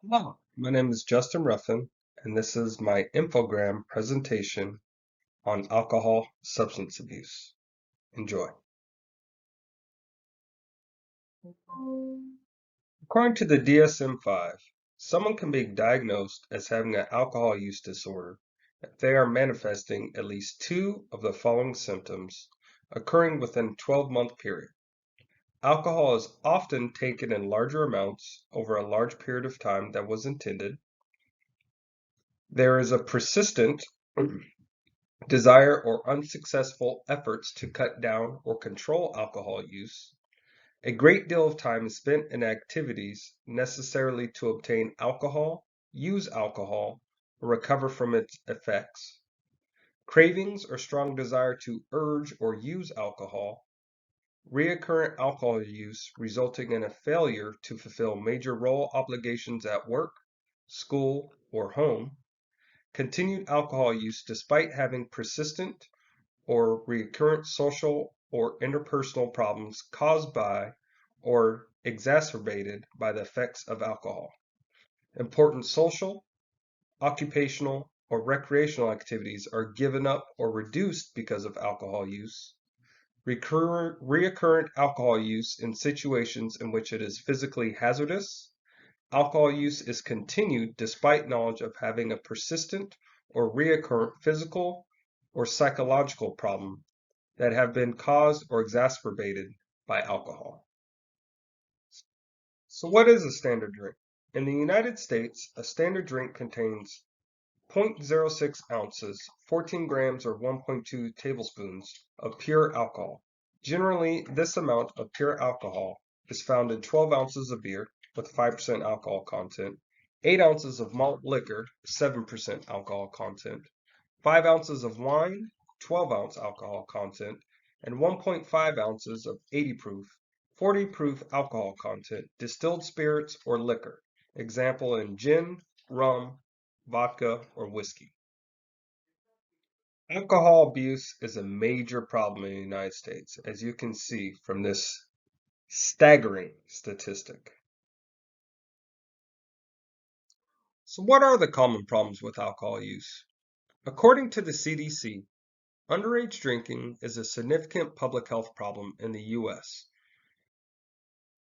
Hello, my name is Justin Ruffin, and this is my infogram presentation on alcohol substance abuse. Enjoy. According to the DSM-5, someone can be diagnosed as having an alcohol use disorder if they are manifesting at least two of the following symptoms occurring within a 12-month period. Alcohol is often taken in larger amounts over a large period of time than was intended. There is a persistent desire or unsuccessful efforts to cut down or control alcohol use. A great deal of time is spent in activities necessarily to obtain alcohol, use alcohol, or recover from its effects. Cravings or strong desire to urge or use alcohol. Recurrent alcohol use resulting in a failure to fulfill major role obligations at work, school, or home. Continued alcohol use despite having persistent or recurrent social or interpersonal problems caused by or exacerbated by the effects of alcohol. Important social, occupational, or recreational activities are given up or reduced because of alcohol use. Recurrent alcohol use in situations in which it is physically hazardous. Alcohol use is continued despite knowledge of having a persistent or recurrent physical or psychological problem that have been caused or exacerbated by alcohol. So what is a standard drink? In the United States, a standard drink contains 0.06 ounces, 14 grams or 1.2 tablespoons of pure alcohol. Generally, this amount of pure alcohol is found in 12 ounces of beer with 5% alcohol content, 8 ounces of malt liquor, 7% alcohol content, 5 ounces of wine, 12-ounce alcohol content, and 1.5 ounces of 80 proof, 40 proof alcohol content, distilled spirits or liquor. Example in gin, rum, vodka, or whiskey. Alcohol abuse is a major problem in the United States, as you can see from this staggering statistic. So what are the common problems with alcohol use? According to the CDC, underage drinking is a significant public health problem in the U.S.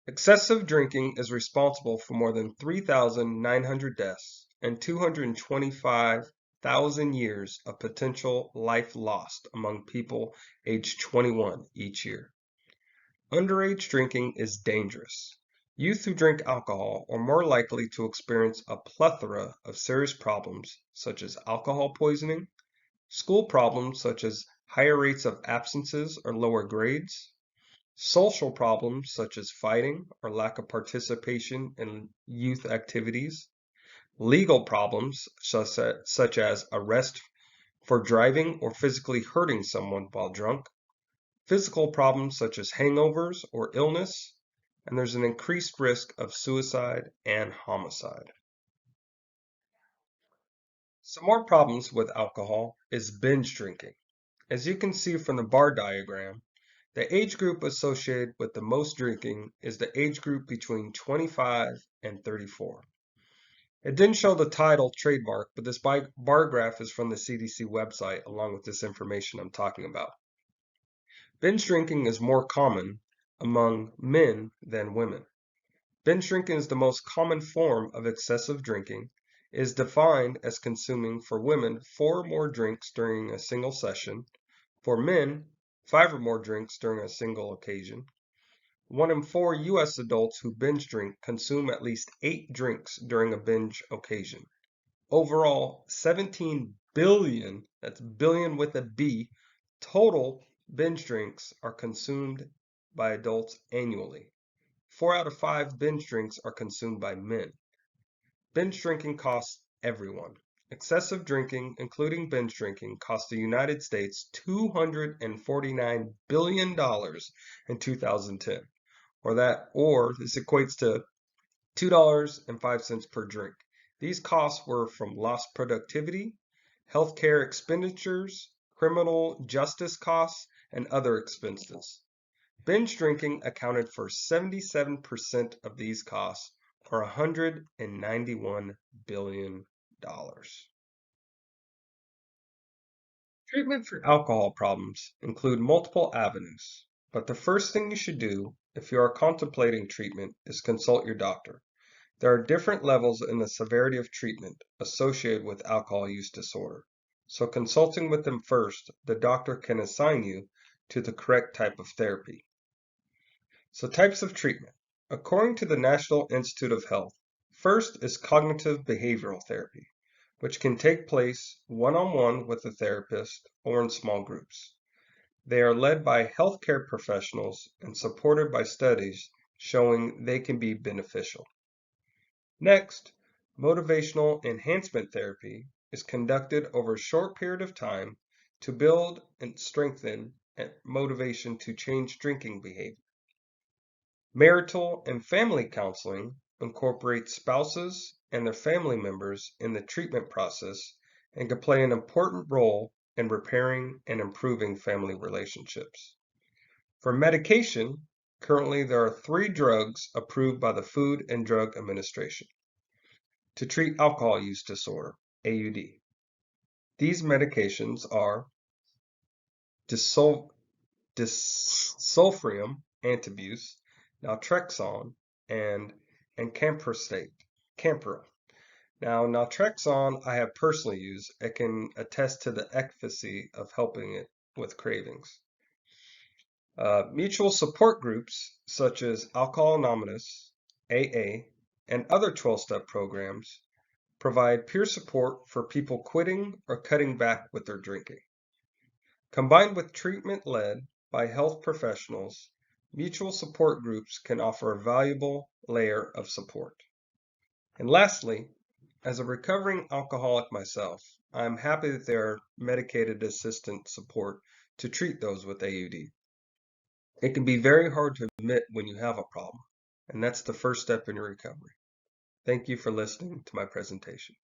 Excessive drinking is responsible for more than 3,900 deaths and 225,000 years of potential life lost among people aged 21 each year. Underage drinking is dangerous. Youth who drink alcohol are more likely to experience a plethora of serious problems such as alcohol poisoning, school problems such as higher rates of absences or lower grades, social problems such as fighting or lack of participation in youth activities, legal problems such as arrest for driving or physically hurting someone while drunk, physical problems such as hangovers or illness, and there's an increased risk of suicide and homicide. Some more problems with alcohol is binge drinking. As you can see from the bar diagram, the age group associated with the most drinking is the age group between 25 and 34. It didn't show the title trademark, but this bar graph is from the CDC website along with this information I'm talking about. Binge drinking is more common among men than women. Binge drinking is the most common form of excessive drinking. It is defined as consuming for women 4 or more drinks during a single session, for men 5 or more drinks during a single occasion. 1 in 4 U.S. adults who binge drink consume at least 8 drinks during a binge occasion. Overall, 17 billion, that's billion with a B, total binge drinks are consumed by adults annually. 4 out of 5 binge drinks are consumed by men. Binge drinking costs everyone. Excessive drinking, including binge drinking, cost the United States $249 billion in 2010, or this equates to $2.05 per drink. These costs were from lost productivity, healthcare expenditures, criminal justice costs, and other expenses. Binge drinking accounted for 77% of these costs, or $191 billion. Treatment for alcohol problems include multiple avenues, but the first thing you should do if you are contemplating treatment is consult your doctor. There are different levels in the severity of treatment associated with alcohol use disorder, so consulting with them first, the doctor can assign you to the correct type of therapy. So types of treatment. According to the National Institute of Health, first is cognitive behavioral therapy, which can take place one-on-one with a therapist or in small groups. They are led by healthcare professionals and supported by studies showing they can be beneficial. Next, motivational enhancement therapy is conducted over a short period of time to build and strengthen motivation to change drinking behavior. Marital and family counseling incorporates spouses and their family members in the treatment process and can play an important role in repairing and improving family relationships. For medication, currently there are 3 drugs approved by the Food and Drug Administration to treat alcohol use disorder, AUD. These medications are disulfiram antabuse, naltrexone, and camprosate, Campra. Now, naltrexone I have personally used. I can attest to the efficacy of helping it with cravings. Mutual support groups such as Alcohol Anonymous, AA, and other 12-step programs provide peer support for people quitting or cutting back with their drinking. Combined with treatment led by health professionals, mutual support groups can offer a valuable layer of support. And lastly, as a recovering alcoholic myself, I'm happy that there are medicated assistant support to treat those with AUD. It can be very hard to admit when you have a problem, and that's the first step in your recovery. Thank you for listening to my presentation.